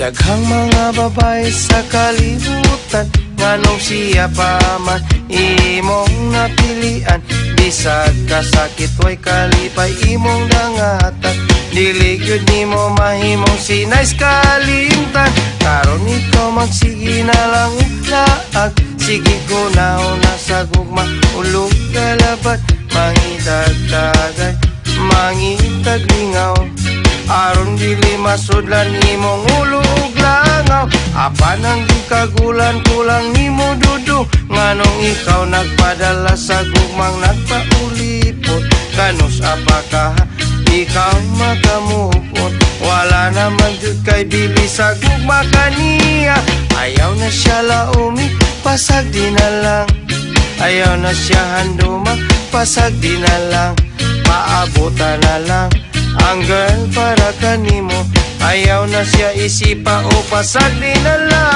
Daghang mga babae sa kalibutan, nganong siya pa man imong napilian. Bisag kasakit way kalipay imong dangatan, dili gyud nimo mahimong sinais kalimtan. Karon ikaw magsige na lang ulaag, sige guna-una sa gugma, ulog kalabat, mangitagtagay, mangitaglingaw. Aron dili masudlan imong ulo ug langaw. Apan ang di kagulan kulang nimo dudu, nganong ikaw nagpadala sa gugmang nagpaulipot. Kanus apakah ikaw makamupot, wala naman jud kay bili sa gugma kaniya. Ayaw na siya laumi, pasag di na lang. Ayaw na siya handuma, pasag di na lang. Paabutan na lang ang girl para kanimo. Ayaw na siya isipa o pasag di na lang.